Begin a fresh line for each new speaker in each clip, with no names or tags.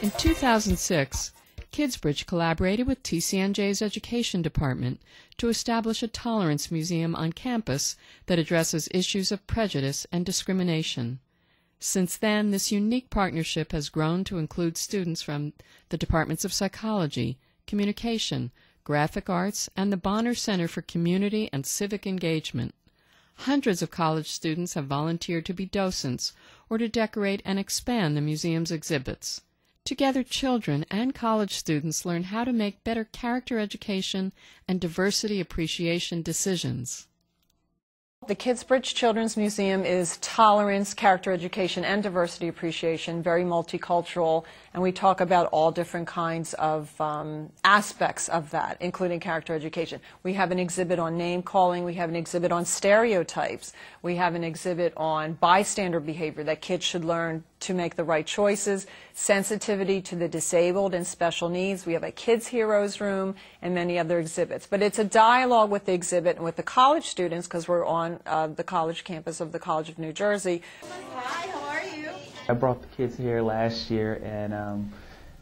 In 2006, Kidsbridge collaborated with TCNJ's Education Department to establish a tolerance museum on campus that addresses issues of prejudice and discrimination. Since then, this unique partnership has grown to include students from the Departments of Psychology, Communication, Graphic Arts, and the Bonner Center for Community and Civic Engagement. Hundreds of college students have volunteered to be docents or to decorate and expand the museum's exhibits. Together, children and college students learn how to make better character education and diversity appreciation decisions.
The Kidsbridge Children's Museum is tolerance, character education, and diversity appreciation, very multicultural, and we talk about all different kinds of aspects of that, including character education. We have an exhibit on name calling, we have an exhibit on stereotypes, we have an exhibit on bystander behavior, that kids should learn to make the right choices, sensitivity to the disabled and special needs. We have a Kids Heroes room and many other exhibits. But it's a dialogue with the exhibit and with the college students, because we're on the college campus of the College of New Jersey.
Hi, how are you?
I brought the kids here last year, and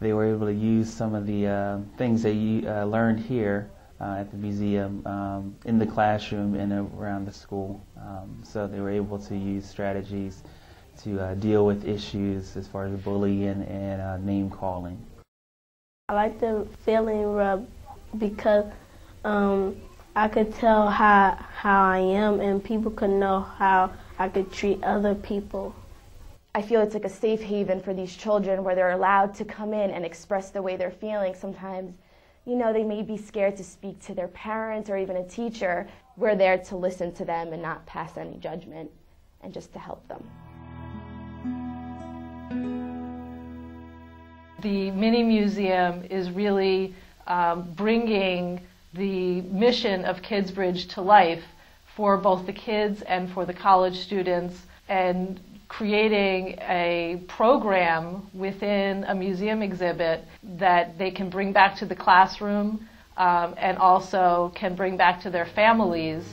they were able to use some of the things they learned here at the museum in the classroom and around the school. So they were able to use strategies to deal with issues as far as bullying and name calling.
I like the feeling rub because I could tell how I am, and people could know how I could treat other people.
I feel it's like a safe haven for these children where they're allowed to come in and express the way they're feeling. Sometimes, you know, they may be scared to speak to their parents or even a teacher. We're there to listen to them and not pass any judgment, and just to help them.
The mini museum is really bringing the mission of Kidsbridge to life for both the kids and for the college students, and creating a program within a museum exhibit that they can bring back to the classroom and also can bring back to their families.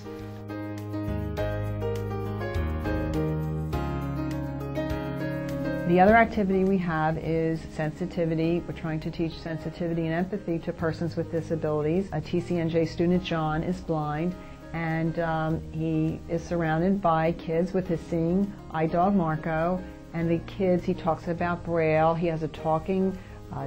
The other activity we have is sensitivity. We're trying to teach sensitivity and empathy to persons with disabilities. A TCNJ student, John, is blind, and he is surrounded by kids with his seeing eye dog, Marco, and the kids, he talks about Braille. He has a talking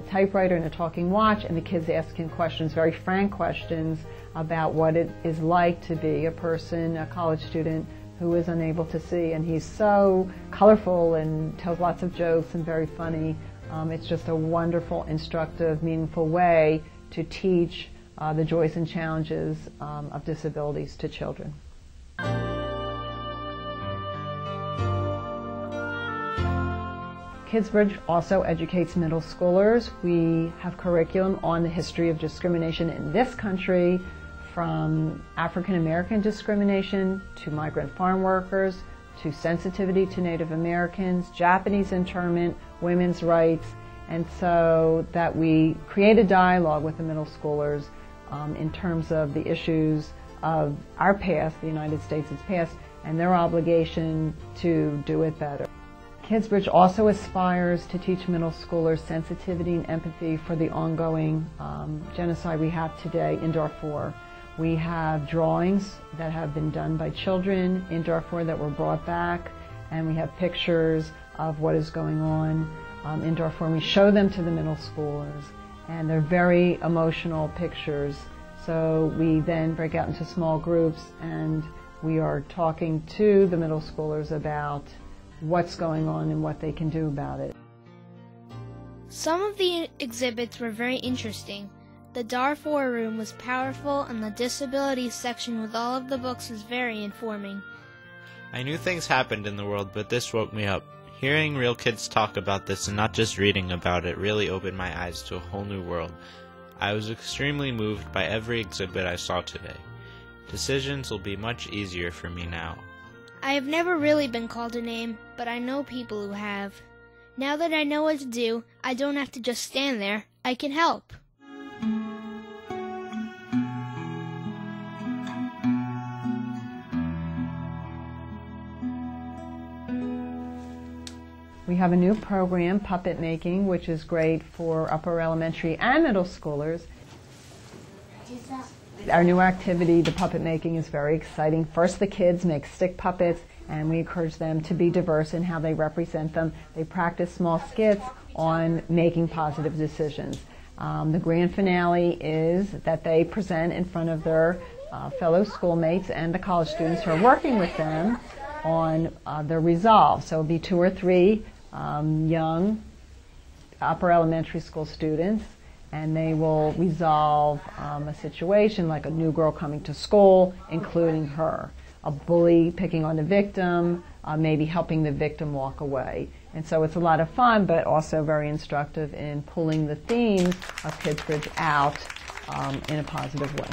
typewriter and a talking watch, and the kids ask him questions, very frank questions, about what it is like to be a person, a college student, who is unable to see, and he's so colorful and tells lots of jokes and very funny. It's just a wonderful, instructive, meaningful way to teach the joys and challenges of disabilities to children. Kidsbridge also educates middle schoolers. We have curriculum on the history of discrimination in this country, from African American discrimination to migrant farm workers, to sensitivity to Native Americans, Japanese internment, women's rights, and so that we create a dialogue with the middle schoolers in terms of the issues of our past, the United States' past, and their obligation to do it better. Kidsbridge also aspires to teach middle schoolers sensitivity and empathy for the ongoing genocide we have today in Darfur. We have drawings that have been done by children in Darfur that were brought back, and we have pictures of what is going on in Darfur, and we show them to the middle schoolers, and they're very emotional pictures. So we then break out into small groups, and we are talking to the middle schoolers about what's going on and what they can do about it.
Some of the exhibits were very interesting. The Darfur room was powerful, and the disabilities section with all of the books was very informing.
I knew things happened in the world, but this woke me up. Hearing real kids talk about this and not just reading about it really opened my eyes to a whole new world. I was extremely moved by every exhibit I saw today. Decisions will be much easier for me now.
I have never really been called a name, but I know people who have. Now that I know what to do, I don't have to just stand there. I can help.
We have a new program, Puppetmaking, which is great for upper elementary and middle schoolers. Our new activity, the puppet making, is very exciting. First, the kids make stick puppets, and we encourage them to be diverse in how they represent them. They practice small skits on making positive decisions. The grand finale is that they present in front of their fellow schoolmates and the college students who are working with them on their resolve. So it'll be 2 or 3 young upper elementary school students, and they will resolve a situation like a new girl coming to school, including her, a bully picking on the victim, maybe helping the victim walk away. And so it's a lot of fun, but also very instructive in pulling the themes of Kidsbridge out in a positive way.